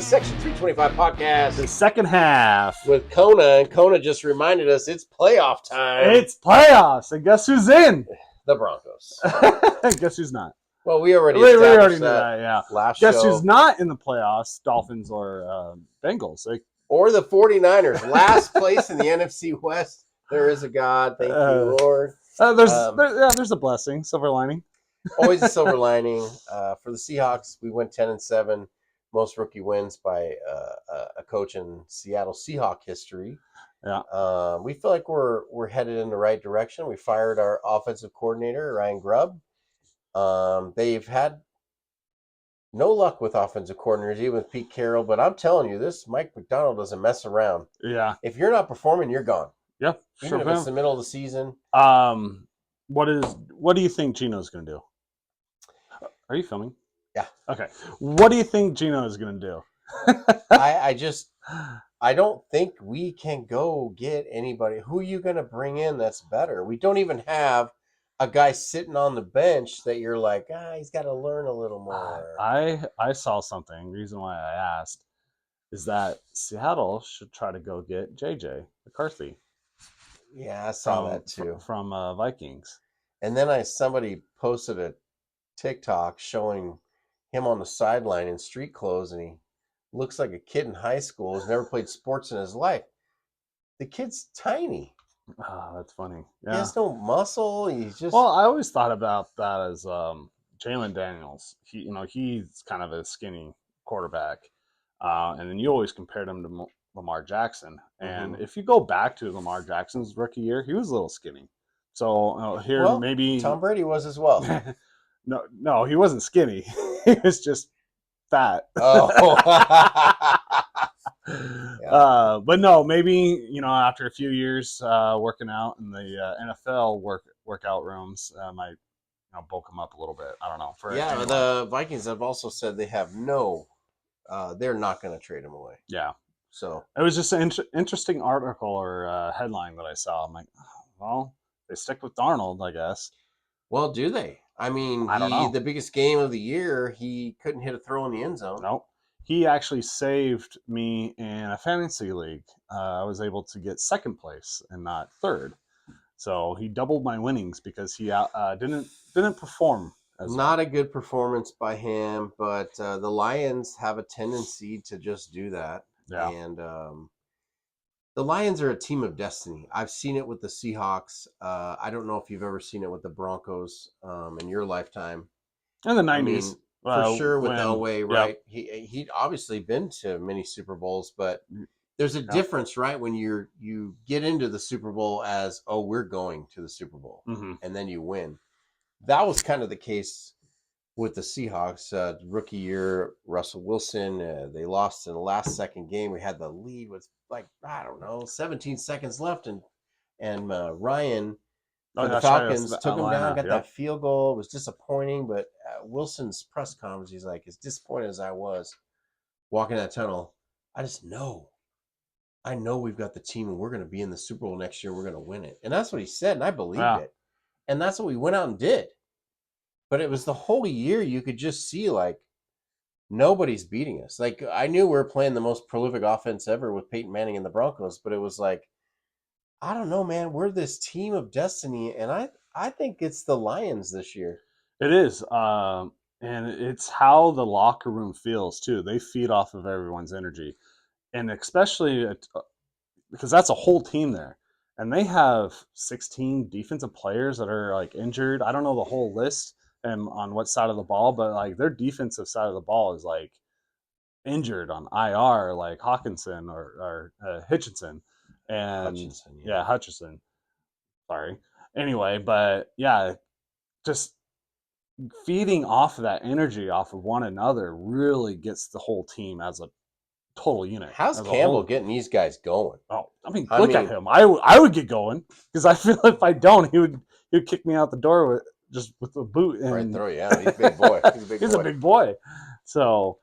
Section 325 podcast. The second half. With Kona, and Kona just reminded us it's playoff time. It's playoffs, and guess who's in? The Broncos. Guess who's not? Well, we already knew that, that, yeah. Last guess show. who's not in the playoffs? Dolphins or Bengals. Or the 49ers. Last place in the NFC West. There is a God. Thank you, Lord. There's a blessing, silver lining. Always a silver lining. For the Seahawks, we went 10-7. Most rookie wins by a coach in Seattle Seahawk history. Yeah. We feel like we're headed in the right direction. We fired our offensive coordinator, Ryan Grubb. They've had no luck with offensive coordinators, even with Pete Carroll. But I'm telling you, this Mike McDonald doesn't mess around. Yeah. If you're not performing, you're gone. Yep. Even if it's the middle of the season. What do you think Gino's going to do? Are you filming? Yeah. Okay. What do you think Gino is going to do? I don't think we can go get anybody. Who are you going to bring in that's better? We don't even have a guy sitting on the bench that you're like, he's got to learn a little more. I saw something. Reason why I asked is that Seattle should try to go get JJ McCarthy. Yeah, I saw that too. From Vikings. And then somebody posted a TikTok showing him on the sideline in street clothes, and he looks like a kid in high school who's never played sports in his life. The kid's tiny. Oh, that's funny. Yeah. He has no muscle. He's just... Well, I always thought about that as Jalen Daniels. He's kind of a skinny quarterback. And then you always compared him to Lamar Jackson. And if you go back to Lamar Jackson's rookie year, he was a little skinny. So maybe Tom Brady was as well. No, he wasn't skinny. He was just fat. Oh. Yeah. But no, maybe after a few years working out in the NFL workout rooms, might bulk him up a little bit. I don't know. The Vikings have also said they have they're not going to trade him away. Yeah. So it was just an interesting article or headline that I saw. I'm like, well, they stick with Darnold, I guess. Well, do they? I mean, I don't know. The biggest game of the year, he couldn't hit a throw in the end zone. Nope. He actually saved me in a fantasy league. I was able to get second place and not third. So he doubled my winnings because he didn't perform as well. Not a good performance by him, but the Lions have a tendency to just do that. Yeah. And the Lions are a team of destiny. I've seen it with the Seahawks. I don't know if you've ever seen it with the Broncos in your lifetime. In the 90s. For sure with Elway, right? Yeah. He'd obviously been to many Super Bowls, but there's a difference, right? When you get into the Super Bowl as, we're going to the Super Bowl, and then you win. That was kind of the case with the Seahawks. Rookie year, Russell Wilson, they lost in the last second game. We had the lead with 17 seconds left, and Ryan for the Falcons took him down, got that field goal. It was disappointing, but Wilson's press conference, he's like, as disappointed as I was walking that tunnel, I know we've got the team and we're going to be in the Super Bowl next year. We're going to win it. And that's what he said, and I believed it. And that's what we went out and did. But it was the whole year you could just see, nobody's beating us. I knew we were playing the most prolific offense ever with Peyton Manning and the Broncos, but it was I don't know, man. We're this team of destiny, and I think it's the Lions this year. It is. And it's how the locker room feels, too. They feed off of everyone's energy. And especially because that's a whole team there. And they have 16 defensive players that are, injured. I don't know the whole list and on what side of the ball, but, their defensive side of the ball is, injured on IR, like Hawkinson or Hutchinson. And Hutchinson. Sorry. Anyway, but just feeding off of that energy off of one another really gets the whole team as a total unit. How's Campbell getting these guys going? Oh, look at him. I would get going because I feel if I don't, he would kick me out the door with a boot and right throw you out. He's a big boy. He's a big boy. So.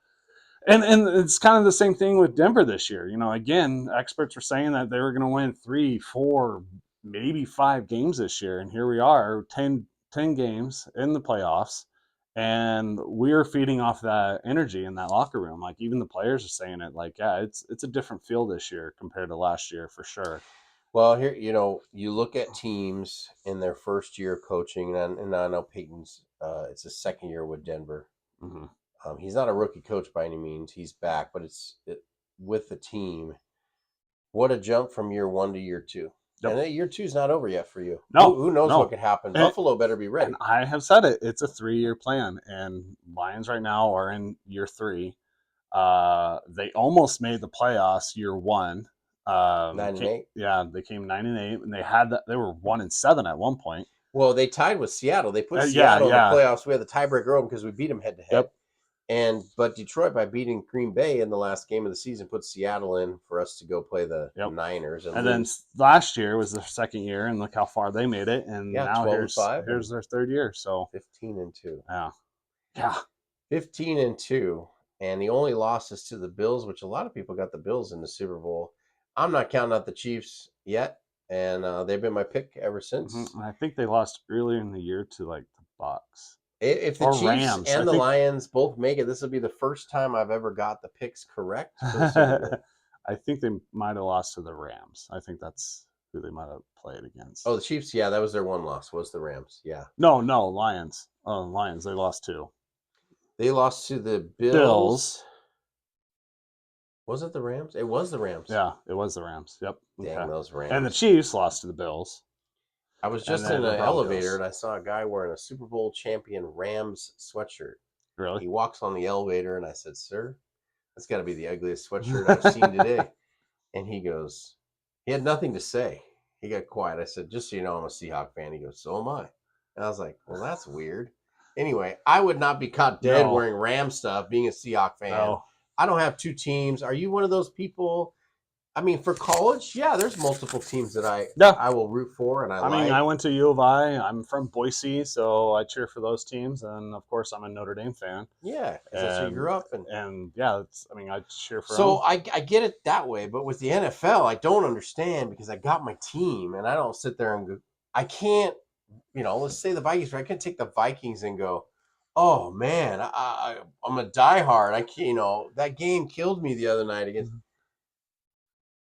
And it's kind of the same thing with Denver this year. Again, experts were saying that they were going to win 3, 4, maybe 5 games this year. And here we are, 10 games in the playoffs. And we're feeding off that energy in that locker room. Like even the players are saying it. Like, yeah, it's a different feel this year compared to last year for sure. Well, here, you look at teams in their first year of coaching, and I know Peyton's, it's his second year with Denver. Mm-hmm. He's not a rookie coach by any means. He's back, but with the team. What a jump from year one to year two. Yep. And year two is not over yet for you. No, Who knows what no. could happen? And, Buffalo better be ready. and I have said it. It's a 3-year plan, and Lions right now are in year 3. They almost made the playoffs year 1. 9-8. Yeah, they came 9-8, and they had that. They were 1-7 at one point. Well, they tied with Seattle. They put Yeah, Seattle in the yeah. playoffs. We had the tiebreaker open because we beat them head to head. Yep. But Detroit, by beating Green Bay in the last game of the season, put Seattle in for us to go play the Yep. Niners. And then last year was their second year, and look how far they made it. And yeah, now 12-5, here's their third year. So 15-2. Yeah. 15-2. And the only losses to the Bills, which a lot of people got the Bills in the Super Bowl. I'm not counting out the Chiefs yet, and they've been my pick ever since. Mm-hmm. I think they lost earlier in the year to like the Bucks. If the or Chiefs Rams. and the Lions both make it, this will be the first time I've ever got the picks correct for the Super Bowl. I think they might have lost to the Rams. I think that's who they might have played against. Oh, the Chiefs, yeah, that was their one loss, was the Rams, yeah. No, Lions. Oh, Lions, they lost 2. They lost to the Bills. Was it the Rams? It was the Rams. Yeah, it was the Rams. Yep. Dang, those Rams. And the Chiefs lost to the Bills. I was just in an elevator and I saw a guy wearing a Super Bowl champion Rams sweatshirt. Really? He walks on the elevator and I said, "Sir, that's got to be the ugliest sweatshirt I've seen today." And he goes, he had nothing to say. He got quiet. I said, "Just so you know, I'm a Seahawk fan." He goes, "So am I." And I was like, "Well, that's weird." Anyway, I would not be caught dead wearing Ram stuff being a Seahawk fan. No. I don't have 2 teams. Are you one of those people? I mean, for college, yeah, there's multiple teams that I will root for, and I like. I mean, I went to U of I. I'm from Boise, so I cheer for those teams, and of course, I'm a Notre Dame fan. Yeah, because that's where you grew up, and yeah, I mean, I cheer for. So I get it that way, but with the NFL, I don't understand because I got my team, and I don't sit there and go. I can't, let's say the Vikings. I can't take the Vikings and go, "Oh man, I'm a diehard." I can't. That game killed me the other night against.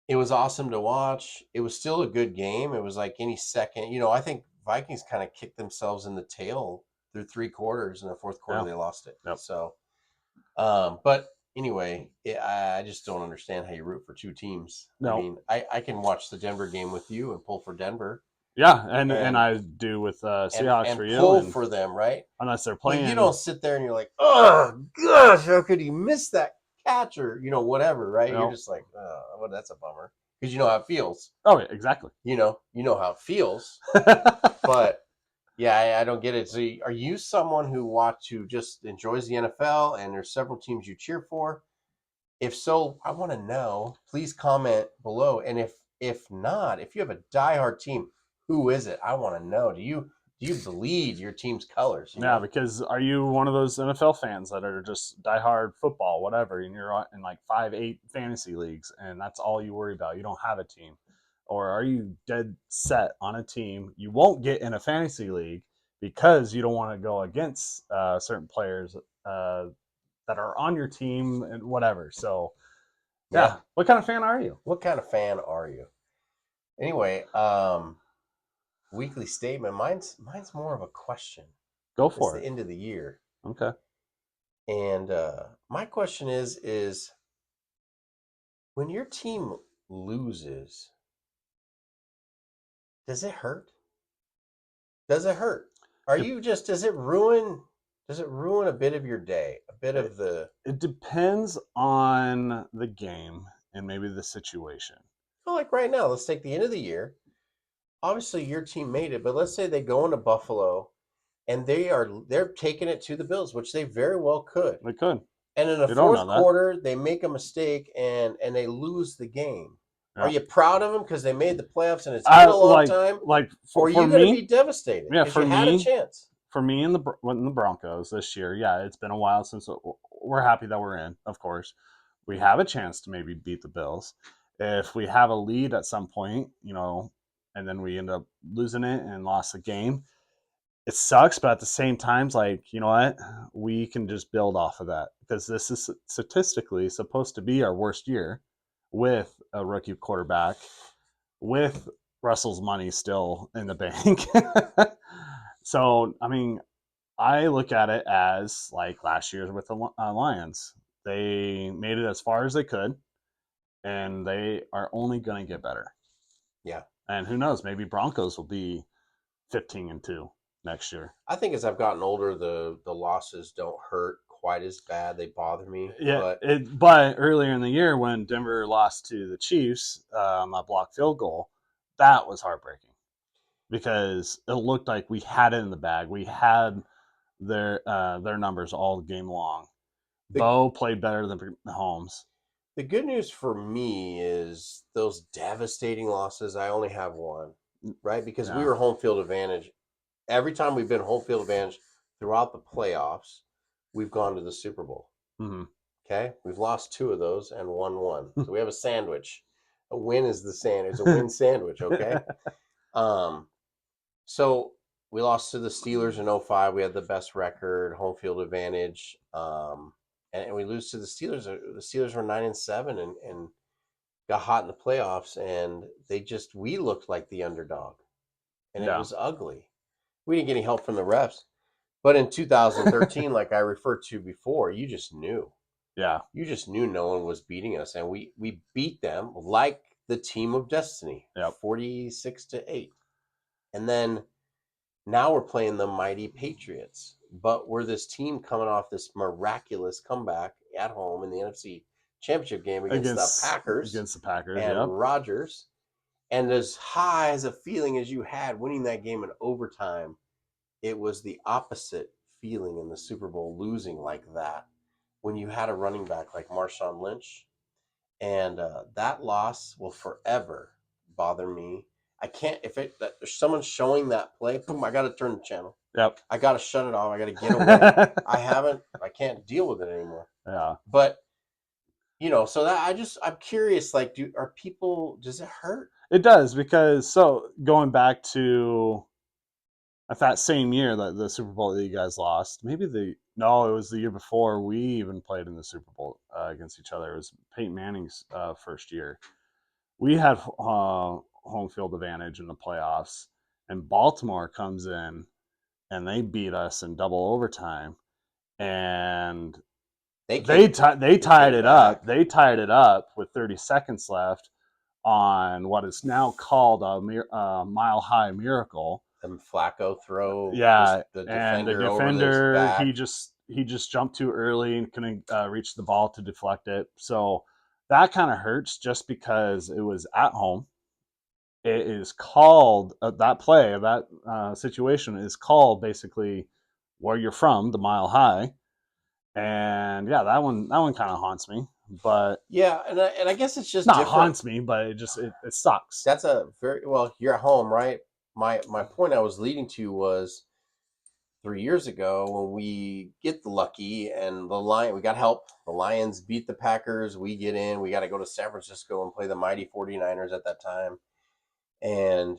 It was awesome to watch. It was still a good game. It was like any second. I think Vikings kind of kicked themselves in the tail through 3 quarters. In the fourth quarter, they lost it. Yep. So, but anyway, I just don't understand how you root for 2 teams. No. I mean, I can watch the Denver game with you and pull for Denver. Yeah, and I do with Seahawks and for you. Pull for them, right? Unless they're playing. But you don't sit there and you're like, "Oh gosh, how could he miss that catch?" Or whatever, right? You're just like, "Oh, well, that's a bummer," because you know how it feels. Oh, exactly. You know how it feels. But yeah, I don't get it. So, are you someone who just enjoys the NFL and there's several teams you cheer for? If so, I want to know. Please comment below. And if not, if you have a diehard team, who is it? I want to know. Do you bleed your team's colors? Yeah, because are you one of those NFL fans that are just diehard football, whatever, and you're in like 5-8 fantasy leagues, and that's all you worry about? You don't have a team. Or are you dead set on a team you won't get in a fantasy league because you don't want to go against certain players that are on your team and whatever? So, yeah. What kind of fan are you? What kind of fan are you? Anyway, weekly statement. Mine's more of a question. Go for it. It's the end of the year. Okay. And my question is when your team loses, does it hurt? Does it hurt? Does it ruin a bit of your day? A bit of the It depends on the game and maybe the situation. So like right now, let's take the end of the year. Obviously your team made it, but let's say they go into Buffalo and they're taking it to the Bills, which they very well could. They could. And in the fourth quarter, they make a mistake and they lose the game. Yeah. Are you proud of them because they made the playoffs and it's been a long time? Or are you going to be devastated? Yeah, for you had a chance. For me and the Broncos this year, yeah, it's been a while since we're happy that we're in. Of course, we have a chance to maybe beat the Bills if we have a lead at some point, and then we end up losing it and lost the game. it sucks, but at the same time, like, you know what? We can just build off of that because this is statistically supposed to be our worst year with a rookie quarterback, with Russell's money still in the bank. So, I mean, I look at it as like last year with the Lions. They made it as far as they could, and they are only going to get better. Yeah. And who knows? Maybe Broncos will be 15-2 next year. I think as I've gotten older, the losses don't hurt quite as bad. They bother me, Yeah, but but earlier in the year when Denver lost to the Chiefs on that block field goal, that was heartbreaking because it looked like we had it in the bag. We had their numbers all game long. the Bo played better than Mahomes. the good news for me is those devastating losses. I only have one, right? Because we Yeah. were home field advantage every time we've been home field advantage throughout the playoffs. We've gone to the Super Bowl. Mm-hmm. Okay, we've lost two of those and won one, so we have a sandwich. A win is the sandwich. It's a win sandwich. Okay, um, so we lost to the Steelers in '05. We had the best record, home field advantage, and we lose to the Steelers. The Steelers were 9-7 and got hot in the playoffs, and we looked like the underdog, and it Yeah. was ugly. We didn't get any help from the refs. But in 2013, like I referred to before, you just knew. Yeah. You just knew no one was beating us, and we beat them like the team of destiny, Yep. 46-8. And then now we're playing the mighty Patriots, but we're this team coming off this miraculous comeback at home in the NFC Championship game against the Packers Against the Packers. and Yep. Rodgers. And as high as a feeling as you had winning that game in overtime, it was the opposite feeling in the Super Bowl losing like that when you had a running back like Marshawn Lynch. And that loss will forever bother me. I can't, if there's someone showing that play, boom, I got to turn the channel. Yep. I got to shut it off. I got to get away. I can't deal with it anymore. Yeah. But, so that I'm curious, like, does it hurt? It does because going back to that same year that the Super Bowl that you guys lost, maybe it was the year before we even played in the Super Bowl against each other. It was Peyton Manning's first year. We had home field advantage in the playoffs, and Baltimore comes in and they beat us in double overtime, and they tied it up. They tied it up with 30 seconds left on what is now called a mile high miracle. And Flacco throw, Yeah, the and the defender over his defender back. he just jumped too early and couldn't reach the ball to deflect it. So that kind of hurts just because it was at home. It is called that situation is called basically where you're from, the mile high, and yeah, that one kind of haunts me. But Yeah, and I guess it's just not different. haunts me, but it sucks. That's a very well. You're at home, right? My point I was leading to was 3 years ago when we get the lucky and we got help. The Lions beat the Packers. We get in. We got to go to San Francisco and play the mighty 49ers at that time. And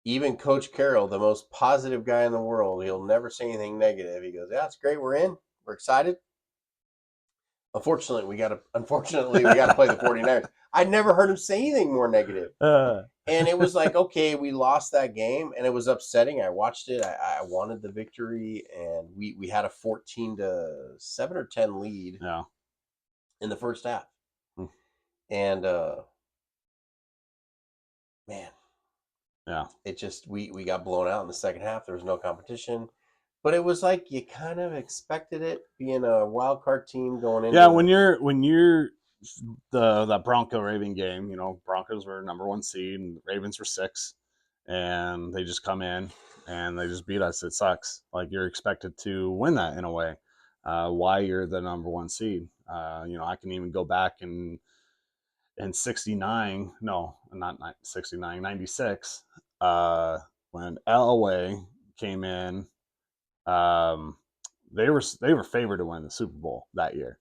even Coach Carroll, the most positive guy in the world, he'll never say anything negative. He goes, "Yeah, it's great. We're in. We're excited." Unfortunately, we got to play the 49ers. I never heard him say anything more negative. And it was like, okay, we lost that game, and it was upsetting. I watched it. I wanted the victory, and we had a 14-7 or 10 lead in the first half. And man, it just we got blown out in the second half. There was no competition. But it was like you kind of expected it, being a wild card team going into. Yeah, when you're that Bronco Raven game, Broncos were number 1 seed and Ravens were 6, and they just come in and they just beat us. It sucks. Like, you're expected to win that in a way. Why you're the number 1 seed? I can even go back in 69, no, not 69, 96, when Elway came in. They were favored to win the Super Bowl that year.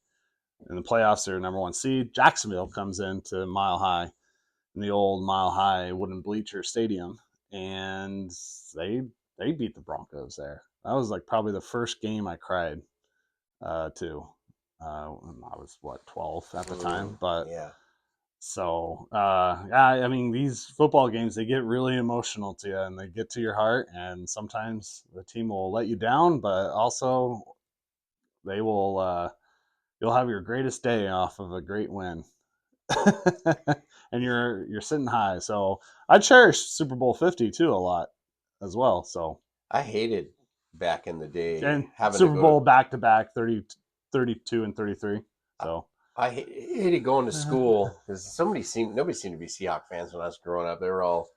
In the playoffs, they're number 1 seed. Jacksonville comes into Mile High, in the old Mile High wooden bleacher stadium, and they they beat the Broncos there. That was like probably the first game I cried to. When I was 12 at the time, but Yeah. so yeah, I mean these football games they get really emotional to you and they get to your heart, and sometimes the team will let you down, but also they will you'll have your greatest day off of a great win. And you're sitting high. So I cherish Super Bowl 50 too a lot as well. So I hated back in the day and having to Super go to. Bowl back to back 30, 32 and 33. So I hated going to school because nobody seemed to be Seahawk fans when I was growing up. They were all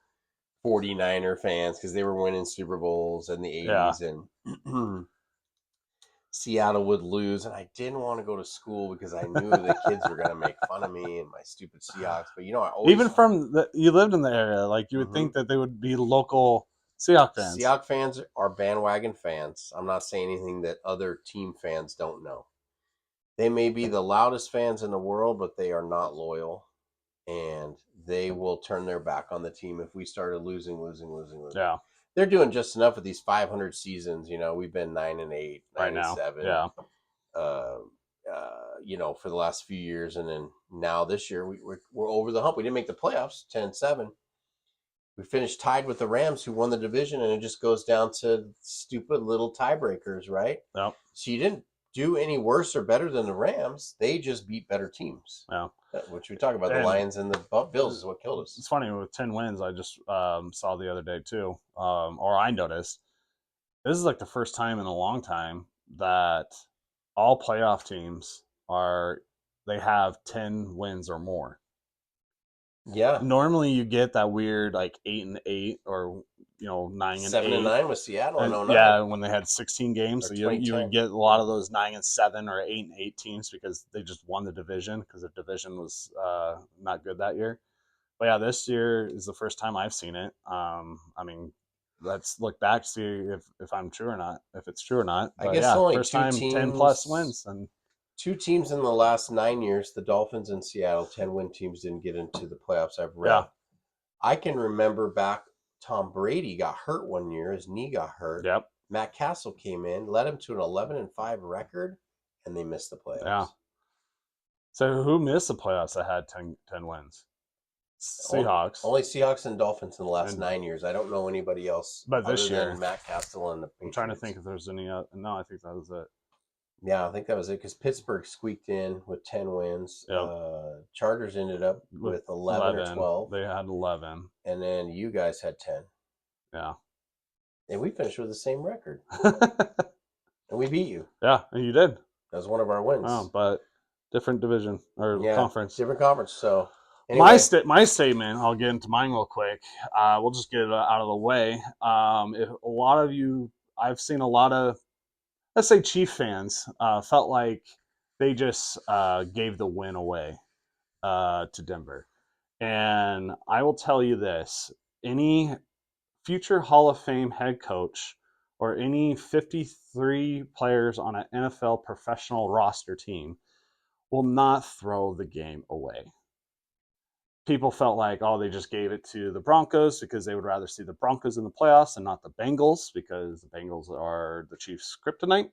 49er fans because they were winning Super Bowls in the yeah, 80s, and Seattle would lose, and I didn't want to go to school because I knew the kids were going to make fun of me and my stupid Seahawks. But I even always. from you lived in the area, like you would Mhm. think that they would be local Seahawk fans. Seahawks fans are bandwagon fans. I'm not saying anything that other team fans don't know. They may be the loudest fans in the world, but they are not loyal, and they will turn their back on the team if we started losing. Yeah, They're doing just enough of these 500 seasons. We've been 9-8, right nine and now. seven. Yeah, Uh, for the last few years, and then now this year we're over the hump. We didn't make the playoffs, 10-7. We finished tied with the Rams, who won the division, and it just goes down to stupid little tiebreakers, right? yep, So you didn't do any worse or better than the Rams. They just beat better teams, yeah. which we talk about. The And Lions and the Bills is what killed us. it's funny with 10 wins. I just saw the other day too, or I noticed this is like the first time in a long time that all playoff teams are they have 10 wins or more. Yeah, Normally you get that weird like 8-8 or 9-8. 7-9 with Seattle in And 09 yeah, when they had 16 games, or so you would 2010. get a lot of those 9-7 or 8-8 teams because they just won the division because the division was not good that year. But yeah, this year is the first time I've seen it. I mean, let's look back see if I'm true or not, if it's true or not. I But guess yeah, only first two time 10 plus teams. wins, and Two teams in the last 9 years, the Dolphins and Seattle, 10-win teams, didn't get into the playoffs. I've yeah, read. I can remember back. Tom Brady got hurt one year. His knee got hurt. yep, Matt Castle came in, led him to an 11-5 record, and they missed the yeah. playoffs. So who missed the playoffs that had 10 wins? Seahawks, Only Seahawks and Dolphins in the last and 9 years. I don't know anybody else but other this than year Matt Castle and the I'm trying to think Patriots. if there's any other. No, I think that was it. Yeah, I think that was it because Pittsburgh squeaked in with 10 wins. Yep, Chargers ended up with with 11 or 11, 12, they had 11. and then you guys had 10. Yeah, And we finished with the same record, and we beat you. yeah, and you did. That was one of our wins. But different division or Yeah, conference. different conference. So My anyway, my statement. I'll get into mine real quick. We'll just get it out of the way. If a lot of you, I've seen a lot of, let's say, Chief fans felt like they just gave the win away to Denver, and I will tell you this: any future Hall of Fame head coach or any 53 players on an NFL professional roster team will not throw the game away. People felt like, oh, they just gave it to the Broncos because they would rather see the Broncos in the playoffs and not the Bengals because the Bengals are the Chiefs' kryptonite,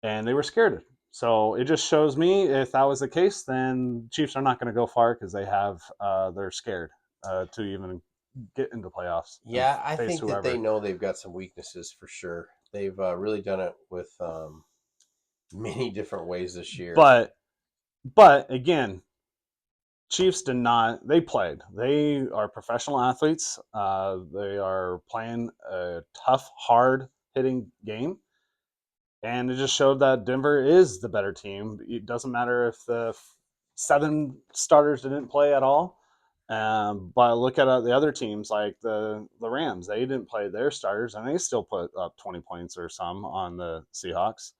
and they were scared. So it just shows me if that was the case, then Chiefs are not going to go far because they're scared to even get into playoffs and yeah, I face think that they whoever. know they've got some weaknesses for sure. They've really done it with many different ways this year. But again, Chiefs did not. They played. They are professional athletes. They are playing a tough, hard hitting game, and it just showed that Denver is the better team. It doesn't matter if the 7 starters didn't play at all. But look at the other teams like the Rams. They didn't play their starters, and they still put up 20 points or some on the Seahawks.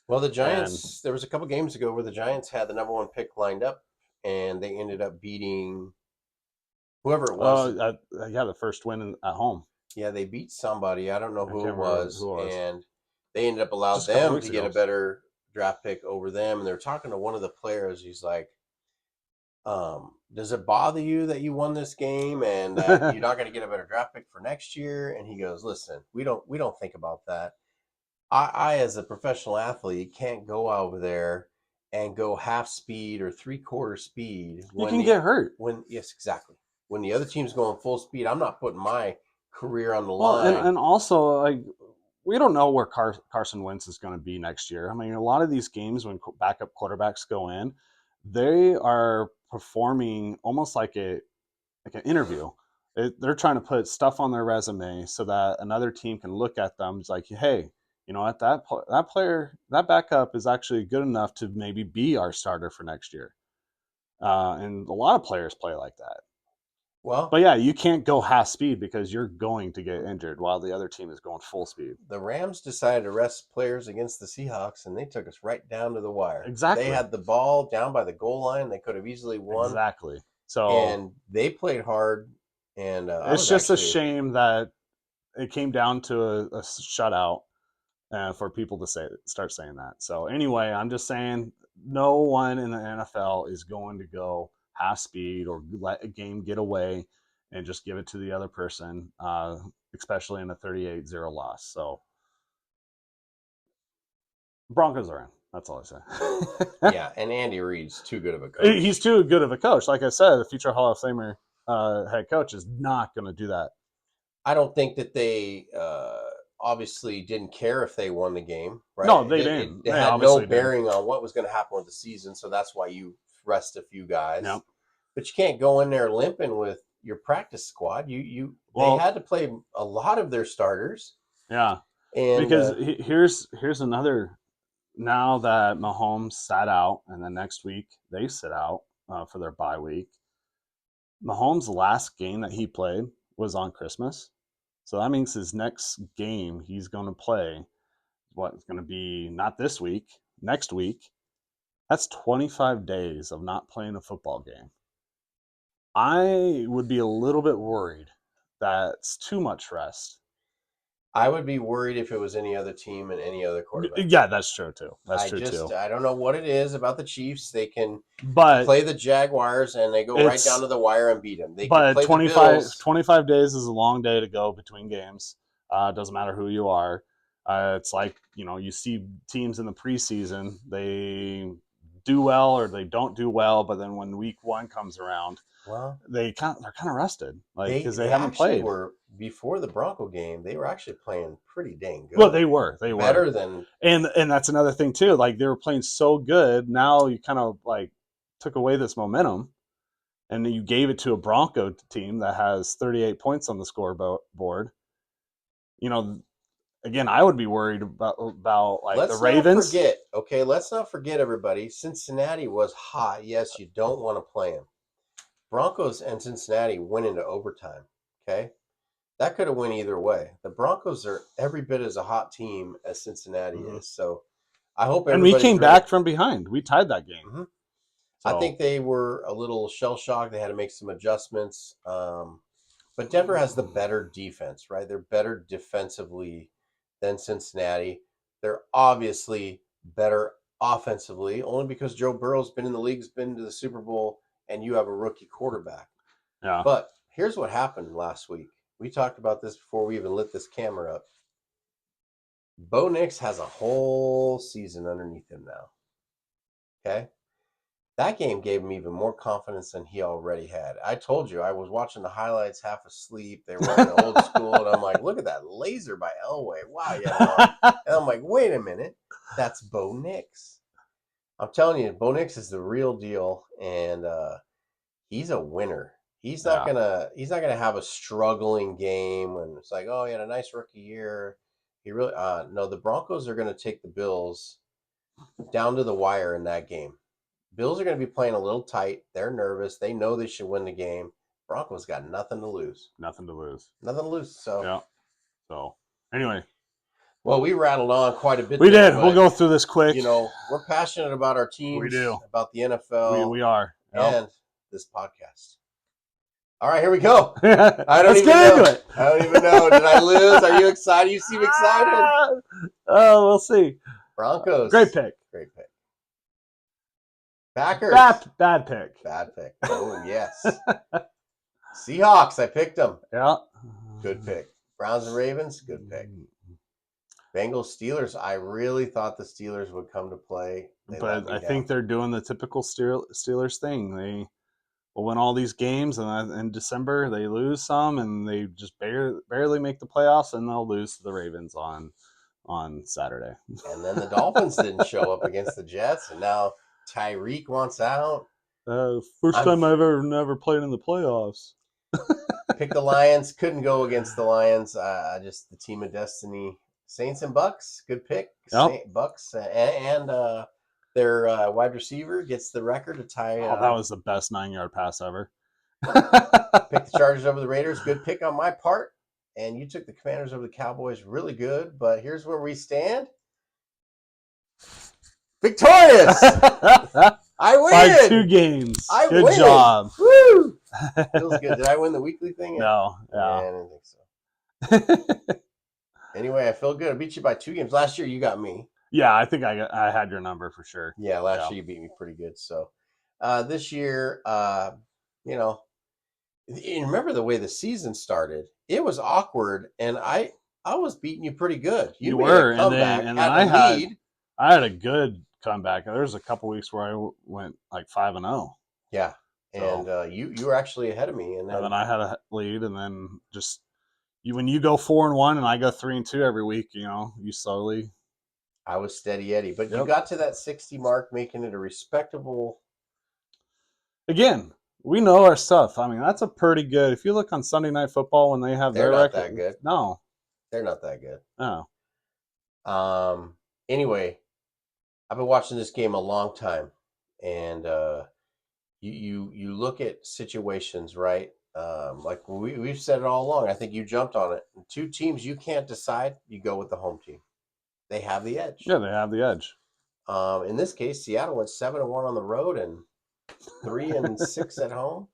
Well, the And Giants, there was a couple games ago where the Giants had the number one pick lined up, and they ended up beating whoever it was. yeah, the first win at home. Yeah, they beat somebody. I don't know I who can't it remember was, who it was. and they ended up allowed Just a couple them weeks to get ago. a better draft pick over them. And they're talking to one of the players. He's like, does it bother you that you won this game and that you're not going to get a better draft pick for next year? And he goes, listen, we don't think about that. I as a professional athlete can't go over there and go half speed or 3/4 speed You can get hurt. yes, exactly. When the other team's going full speed, I'm not putting my career on the Well, line. and also, like, we don't know where Carson Wentz is going to be next year. I mean, a lot of these games when backup quarterbacks go in, they are performing almost like an interview. They're trying to put stuff on their resume so that another team can look at them. It's like, hey, you know what, that player, that backup is actually good enough to maybe be our starter for next year. And a lot of players play like that. Well, but yeah, you can't go half speed because you're going to get injured while the other team is going full speed. The Rams decided to rest players against the Seahawks, and they took us right down to the wire. Exactly. They had the ball down by the goal line. They could have easily won. Exactly. So, and they played hard. And it's just a shame that it came down to a shutout for people to start saying that. So anyway, I'm just saying no one in the NFL is going to go half speed or let a game get away and just give it to the other person, especially in a 38-0 loss. So Broncos are in. That's all I say. Yeah, and Andy Reid's too good of a coach. He's too good of a coach. Like I said, the future Hall of Famer head coach is not going to do that. I don't think that they obviously didn't care if they won the game. Right? No, they didn't. It had no bearing on what was going to happen with the season, so that's why you rest a few guys. Yep. But you can't go in there limping with your practice squad. They had to play a lot of their starters. Yeah, and because here's another. Now that Mahomes sat out, and then next week they sit out for their bye week. Mahomes' last game that he played was on Christmas, so that means his next game he's going to play, what's going to be not this week, next week. That's 25 days of not playing a football game. I would be a little bit worried that's too much rest. I would be worried if it was any other team and any other quarterback. Yeah, that's true too. I don't know what it is about the Chiefs. They can play the Jaguars and they go right down to the wire and beat them. They can play 25 days is a long day to go between games. Doesn't matter who you are. It's like, you see teams in the preseason, they do well or they don't do well, but then when week one comes around, well, they're kind of rested, because they haven't played. Before the Bronco game, they were actually playing pretty dang good. Well, they were better than, and that's another thing too. Like, they were playing so good. Now you kind of like took away this momentum, and you gave it to a Bronco team that has 38 points on the scoreboard. Again, I would be worried about like the Ravens. Let's not forget, everybody. Cincinnati was hot. Yes, you don't want to play them. Broncos and Cincinnati went into overtime. Okay, that could have went either way. The Broncos are every bit as a hot team as Cincinnati is. So I hope and we came back from behind. We tied that game. Mm-hmm. So I think they were a little shell shocked. They had to make some adjustments. But Denver has the better defense, right? They're better defensively than Cincinnati. They're obviously better offensively, only because Joe Burrow's been in the league, has been to the Super Bowl, and you have a rookie quarterback. Yeah. But here's what happened last week. We talked about this before we even lit this camera up. Bo Nix has a whole season underneath him now. Okay? That game gave him even more confidence than he already had. I told you, I was watching the highlights half asleep. They were running old school, and I'm like, look at that laser by Elway. Wow, yeah. And I'm like, wait a minute. That's Bo Nix. I'm telling you, Bo Nix is the real deal, and he's a winner. He's not gonna have a struggling game when it's like, oh, he had a nice rookie year. He really no, the Broncos are gonna take the Bills down to the wire in that game. Bills are going to be playing a little tight. They're nervous. They know they should win the game. Broncos got nothing to lose. So anyway. Well, we rattled on quite a bit. We did. We'll go through this quick. We're passionate about our teams. We do. About the NFL. We are. And this podcast. All right, here we go. Let's get into it. I don't even know. Did I lose? Are you excited? You seem excited. We'll see. Broncos. Great pick. Packers. Bad pick. Bad pick. Oh, yes. Seahawks. I picked them. Yeah. Good pick. Browns and Ravens. Good pick. Bengals, Steelers. I really thought the Steelers would come to play. They let But me I down. think they're doing the typical Steelers thing. They will win all these games, and in December they lose some, and they just barely make the playoffs, and they'll lose to the Ravens on Saturday. And then the Dolphins didn't show up against the Jets, and now Tyreek wants out. First time I've ever never played in the playoffs. Picked the Lions. Couldn't go against the Lions. Just the team of destiny. Saints and Bucks. Good pick. Yep. Bucks and their wide receiver gets the record to tie. That was the best 9-yard pass ever. Pick the Chargers over the Raiders. Good pick on my part. And you took the Commanders over the Cowboys. Really good. But here's where we stand. Victorious! I win! By 2 games. Good job. Woo! Feels good. Did I win the weekly thing? No. Yeah. I didn't think so. Anyway, I feel good. I beat you by 2 games. Last year, you got me. Yeah, I think I had your number for sure. Yeah, last year you beat me pretty good. So this year, you know, and remember the way the season started? It was awkward, and I was beating you pretty good. You made were, a comeback, and then I lead. had a good comeback. There was a couple weeks where I went like 5-0. Yeah, and you were actually ahead of me, and then I had a lead, and then just when you go 4-1 and I go 3-2 every week, you slowly. I was steady Eddie, but you got to that 60 mark, making it a respectable. Again, we know our stuff. I mean, that's a pretty good. If you look on Sunday Night Football when they have their record, that good. No, they're not that good. No. Anyway, I've been watching this game a long time, and you look at situations, right? Like we've said it all along. I think you jumped on it. 2 teams you can't decide. You go with the home team. They have the edge. Yeah, they have the edge. In this case, Seattle went 7-1 on the road and 3-6 at home.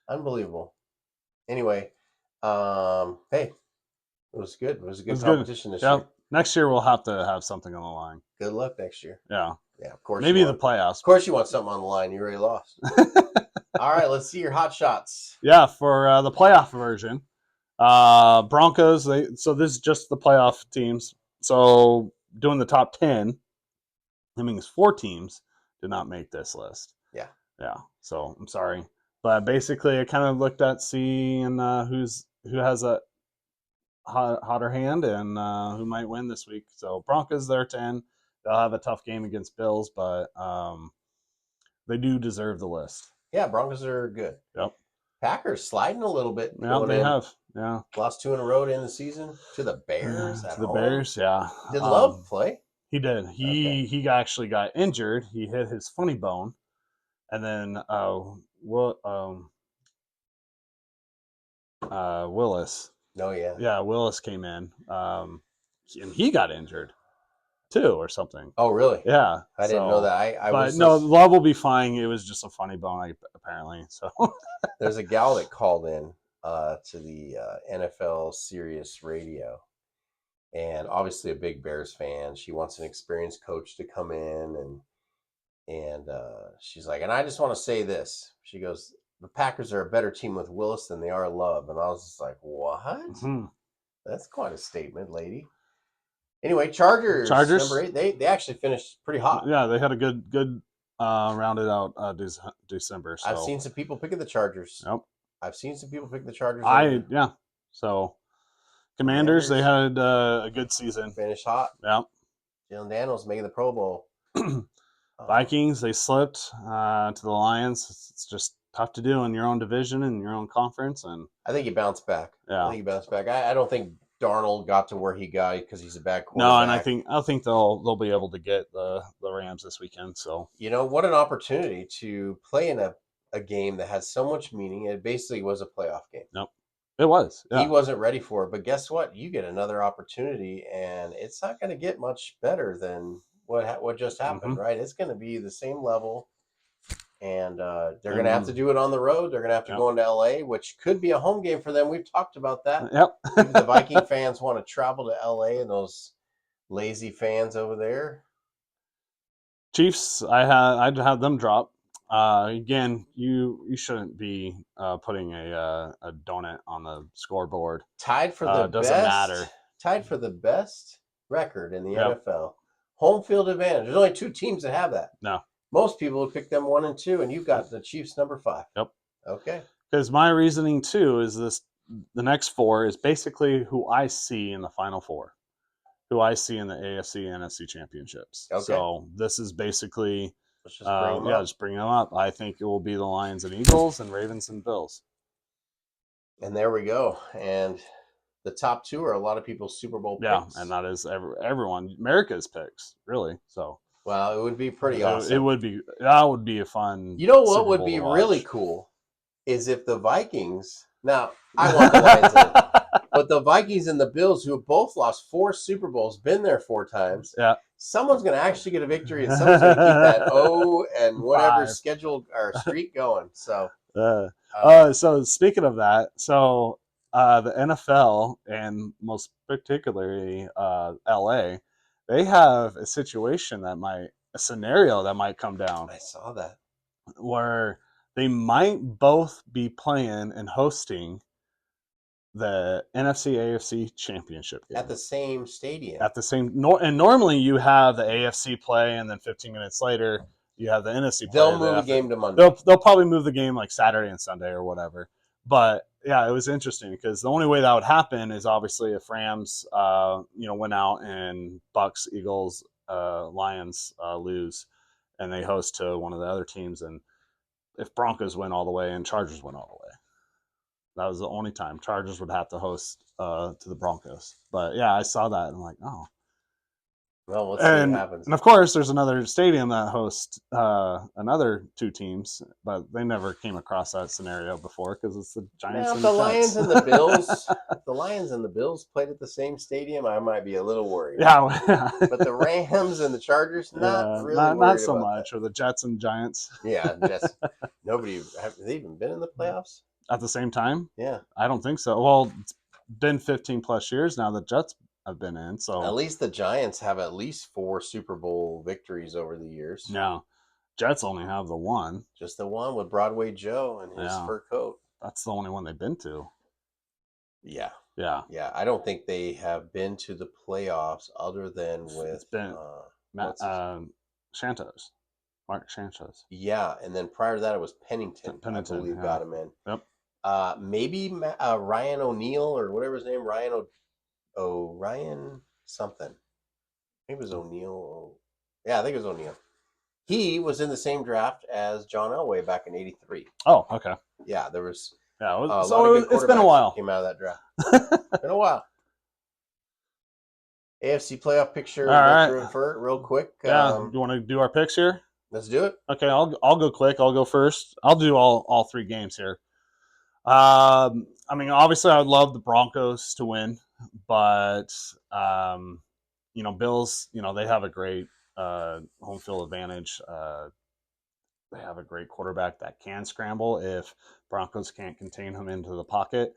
Unbelievable. Anyway, hey, it was good. It was a good competition this year. Next year we'll have to have something on the line. Good luck next year. Yeah. Yeah, of course. Maybe the playoffs. Of course you want something on the line. You already lost. All right, let's see your hot shots. Yeah, for the playoff version. Broncos, so this is just the playoff teams. So doing the top 10, that means 4 teams did not make this list. Yeah. Yeah. So I'm sorry. But basically I kind of looked at seeing who has a hotter hand and who might win this week. So Broncos, they're 10. They'll have a tough game against Bills, but they do deserve the list. Yeah, Broncos are good. Yep. Packers sliding a little bit. Yeah, they have. Yeah. Lost 2 in a row to end the season to the Bears. To the Bears, yeah. Did Love play? He did. He actually got injured. He hit his funny bone, and then Willis. Oh yeah. Yeah, Willis came in, and he got injured too, or something. Oh really? Yeah. I didn't know that. But Love will be fine. It was just a funny bone, apparently. So there's a gal that called in to the NFL Sirius Radio, and obviously a big Bears fan. She wants an experienced coach to come in, and she's like, and I just want to say this. She goes, the Packers are a better team with Willis than they are Love, and I was just like, what? Mm-hmm. That's quite a statement, lady. Anyway, Chargers number 8. They actually finished pretty hot. Yeah, they had a good rounded out December. So. I've seen some people picking the Chargers. Yep. I've seen some people pick the Chargers. Yeah. So Commanders, they had a good season. Finished hot. Yep. Jalen Daniels making the Pro Bowl. Vikings, they slipped to the Lions. It's just tough to do in your own division and your own conference. And I think he bounced back. Yeah. I think he bounced back. I don't think Darnold got to where he got because he's a bad quarterback. No, and I think they'll be able to get the Rams this weekend. So what an opportunity to play in a game that has so much meaning. It basically was a playoff game. Nope. It was. Yeah. He wasn't ready for it, but guess what? You get another opportunity, and it's not going to get much better than what just happened, mm-hmm. Right? It's going to be the same level, and they're going to have to do it on the road. They're going to have to go into LA, which could be a home game for them. We've talked about that. Yep. The Viking fans want to travel to LA, and those lazy fans over there. Chiefs, I'd have them drop. Again, you shouldn't be putting a donut on the scoreboard. Tied for the Doesn't best. matter. Tied for the best record in the Yep. NFL. Home field advantage. There's only 2 teams that have that. No. Most people would pick them 1 and 2, and you've got the Chiefs number 5. Yep. Okay. Because my reasoning too is this: the next 4 is basically who I see in the final 4, who I see in the AFC and NFC championships. Okay. So this is basically, Let's just bring them up. just bring them up. I think it will be the Lions and Eagles and Ravens and Bills. And there we go. And the top 2 are a lot of people's Super Bowl picks. Yeah, and that is everyone America's picks, really. So well, it would be pretty awesome. It would be. That would be a fun. You know what Super would Bowl be to watch. really cool is if the Vikings. Now I want the Lions in, but the Vikings and the Bills, who have both lost 4 Super Bowls, been there 4 times. Yeah. Someone's going to actually get a victory, and someone's going to keep that and whatever 5. scheduled or streak going. So, so speaking of that, so the NFL and most particularly LA, they have a situation a scenario that might come down. I saw that where they might both be playing and hosting the NFC AFC championship game at the same stadium. And normally you have the AFC play, and then 15 minutes later you have the NFC play. They'll move the game to Monday. They'll probably move the game like Saturday and Sunday or whatever. But yeah, it was interesting because the only way that would happen is obviously if Rams, went out and Bucks, Eagles, Lions lose, and they host to one of the other teams, and if Broncos win all the way and Chargers win all the way. That was the only time Chargers would have to host to the Broncos. But yeah, I saw that and I'm like, oh. Well, let's see what happens. And of course, there's another stadium that hosts another 2 teams, but they never came across that scenario before because it's the Giants and the Lions and the Bills. If the Lions and the Bills played at the same stadium, I might be a little worried. Yeah. But the Rams and the Chargers, not really not so about much. That. Or the Jets and Giants. Yeah, Jets. Nobody have they even been in the playoffs at the same time? Yeah, I don't think so. Well, it's been 15 plus years now. The Jets have been in, so at least the Giants have at least 4 Super Bowl victories over the years. No, Jets only have the one. Just the one with Broadway Joe and his fur coat. That's the only one they've been to. Yeah. Yeah. I don't think they have been to the playoffs other than with it's been Santos. Mark Sanchez. Yeah, and then prior to that, it was Pennington. I believe got him in. Yep. Maybe Ryan O'Neal or whatever his name, Ryan something. I think it was O'Neal. Yeah, I think it was O'Neal. He was in the same draft as John Elway back in '83. Oh, okay. Yeah, there was. Yeah, it's been a while. Came out of that draft. Been a while. AFC playoff picture. All right. Real quick. Yeah, you want to do our picks here? Let's do it. Okay, I'll go quick. I'll go first. I'll do all 3 games here. Obviously, I would love the Broncos to win, but Bills, they have a great home field advantage. They have a great quarterback that can scramble if Broncos can't contain him into the pocket.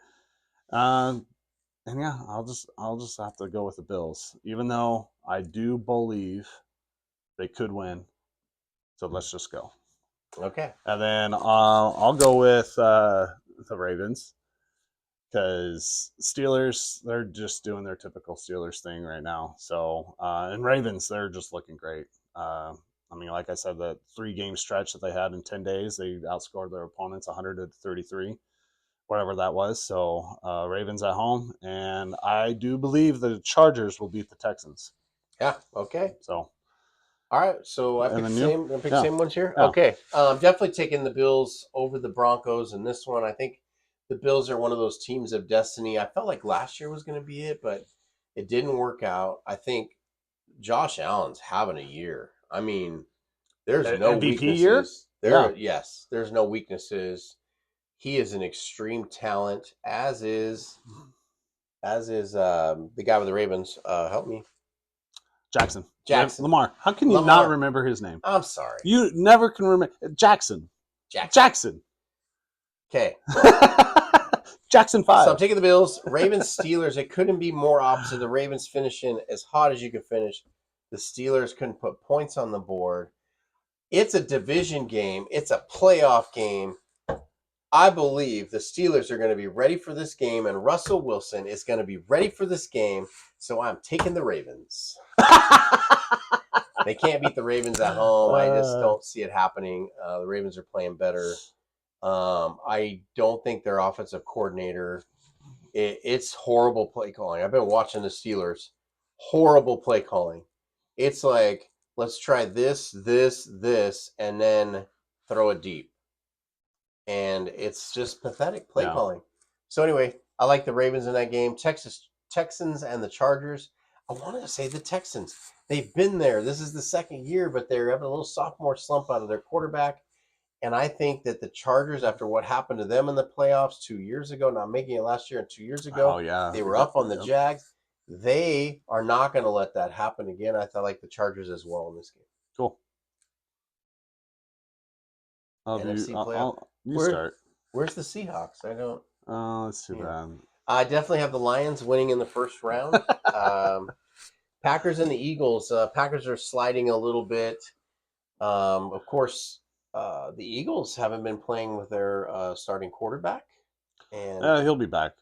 And yeah, I'll just have to go with the Bills, even though I do believe they could win. So let's just go. Okay. And then I'll go with the Ravens because Steelers, they're just doing their typical Steelers thing right now. So, and Ravens, they're just looking great. Like I said, the 3-game stretch that they had in 10 days, they outscored their opponents 100-33, whatever that was. So, Ravens at home. And I do believe the Chargers will beat the Texans. Yeah, okay. So, all right, so I picked the same ones here. Yeah. Okay, definitely taking the Bills over the Broncos in this one. I think the Bills are one of those teams of destiny. I felt like last year was going to be it, but it didn't work out. I think Josh Allen's having a year. I mean, there's no MVP weaknesses. Year? Yes, there's no weaknesses. He is an extreme talent, as is the guy with the Ravens. Help me. Jackson. Lamar. How can you not remember his name? I'm sorry. You never can remember. Jackson. Okay. Jackson 5. So I'm taking the Bills. Ravens, Steelers. It couldn't be more opposite. The Ravens finishing as hot as you could finish. The Steelers couldn't put points on the board. It's a division game. It's a playoff game. I believe the Steelers are going to be ready for this game, and Russell Wilson is going to be ready for this game. So I'm taking the Ravens. They can't beat the Ravens at home. I just don't see it happening. The Ravens are playing better. I don't think their offensive coordinator. It's horrible play calling. I've been watching the Steelers. Horrible play calling. It's like, let's try this, and then throw it deep. And it's just pathetic play calling. So anyway, I like the Ravens in that game. Texans and the Chargers. I wanted to say the Texans. They've been there. This is the second year, but they're having a little sophomore slump out of their quarterback. And I think that the Chargers, after what happened to them in the playoffs 2 years ago, not making it last year and 2 years ago, they were up on the Jags. They are not going to let that happen again. I like the Chargers as well in this game. Cool. NFC playoff. You start. Where's the Seahawks? I don't. Oh, that's too bad. I definitely have the Lions winning in the first round. Packers and the Eagles. Packers are sliding a little bit. Of course, the Eagles haven't been playing with their starting quarterback, and he'll be back.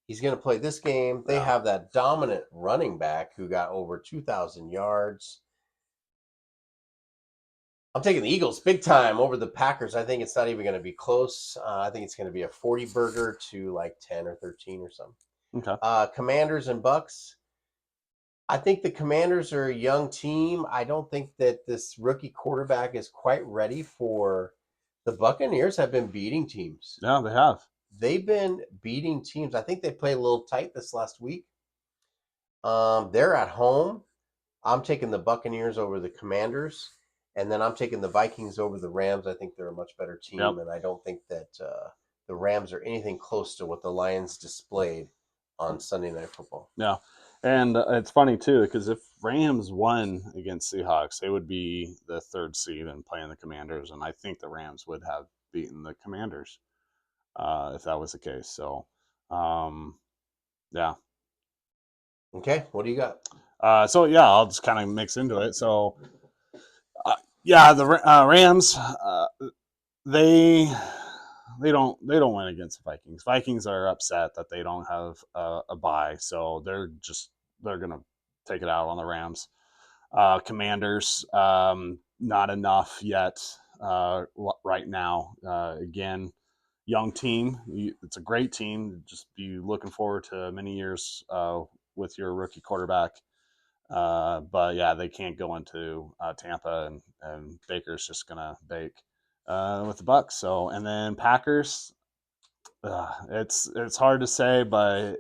He's going to play this game. They have that dominant running back who got over 2,000 yards. I'm taking the Eagles big time over the Packers. I think it's not even going to be close. I think it's going to be a 40 burger to like 10 or 13 or something. Okay. Commanders and Bucks. I think the Commanders are a young team. I don't think that this rookie quarterback is quite ready for. The Buccaneers have been beating teams. Yeah, they have. They've been beating teams. I think they played a little tight this last week. They're at home. I'm taking the Buccaneers over the Commanders, and then I'm taking the Vikings over the Rams. I think they're a much better team, and I don't think that the Rams are anything close to what the Lions displayed on Sunday Night Football. Yeah. And it's funny, too, because if Rams won against Seahawks, they would be the third seed and playing the Commanders. And I think the Rams would have beaten the Commanders if that was the case. So, yeah. Okay, what do you got? I'll just kind of mix into it. So, the Rams, they don't win against the Vikings. Vikings are upset that they don't have a bye, so they're gonna take it out on the Rams. Commanders, not enough yet right now. Again, young team. It's a great team. Just be looking forward to many years with your rookie quarterback. But yeah, they can't go into Tampa, and Baker's just gonna bake with the Bucks. So, and then Packers. It's hard to say, but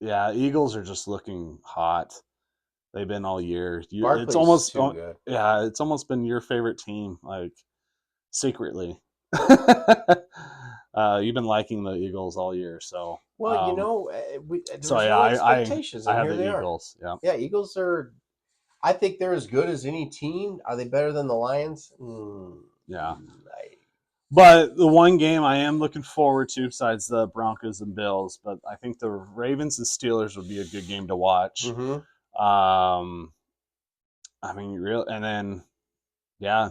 yeah, Eagles are just looking hot. They've been all year. It's almost too good. Yeah, it's almost been your favorite team, like secretly. You've been liking the Eagles all year, so well, no expectations, and I have here the they Eagles. are. Yeah, Eagles are. I think they're as good as any team. Are they better than the Lions? Yeah. But the one game I am looking forward to, besides the Broncos and Bills, but I think the Ravens and Steelers would be a good game to watch. Mm-hmm. I mean, and then, yeah,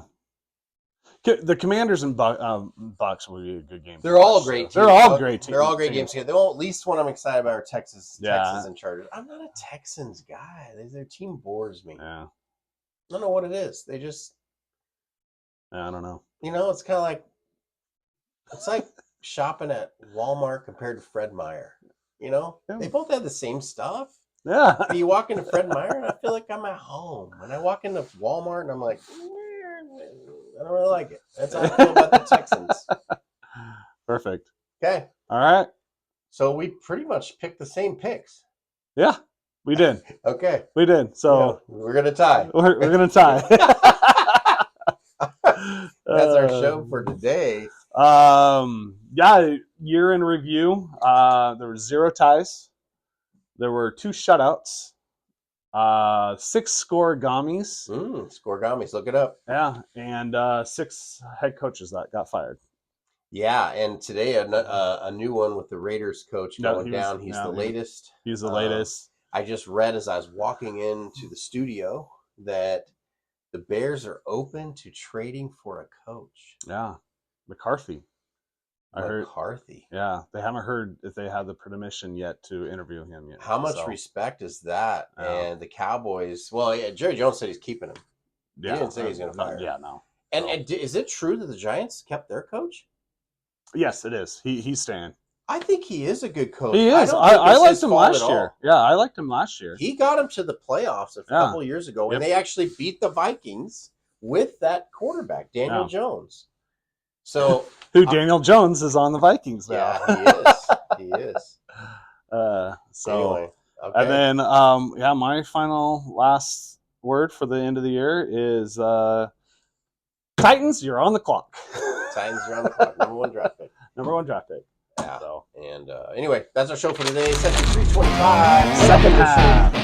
the Commanders and Bucks would be a good game. They're all great teams. They're all great teams. They're all great games. The least one I'm excited about are Texas and Chargers. I'm not a Texans guy. Their team bores me. Yeah. I don't know what it is. They just. I don't know. It's kind of like. It's like shopping at Walmart compared to Fred Meyer. They both have the same stuff. Yeah. But you walk into Fred Meyer and I feel like I'm at home. When I walk into Walmart and I'm like, I don't really like it. That's how I feel about the Texans. Perfect. Okay. All right. So we pretty much picked the same picks. Yeah, we did. Okay. We did. So we're gonna tie. We're gonna tie. That's our show for today. Year in review. There were 0 ties. There were 2 shutouts. 6 scoregamis. Scoregamis, look it up. Yeah, and 6 head coaches that got fired. Yeah, and today a new one with the Raiders coach going down. He's the latest. He's the latest. I just read as I was walking into the studio that the Bears are open to trading for a coach. Yeah, McCarthy. I heard. McCarthy. Yeah, they haven't heard if they have the permission yet to interview him yet. How much respect is that? And the Cowboys. Well, yeah, Jerry Jones said he's keeping him. He didn't say he's going to fire him. Yeah, no. And is it true that the Giants kept their coach? Yes, it is. He's staying. I think he is a good coach. He is. I liked him last year. Yeah, I liked him last year. He got him to the playoffs a couple of years ago, and they actually beat the Vikings with that quarterback, Daniel Jones. So Daniel Jones is on the Vikings now. Yeah, he is. Anyway, okay. And then my last word for the end of the year is Titans, you're on the clock. Titans are on the clock. Number one draft pick. Yeah. So, and anyway, that's our show for today. Session 325. Second half.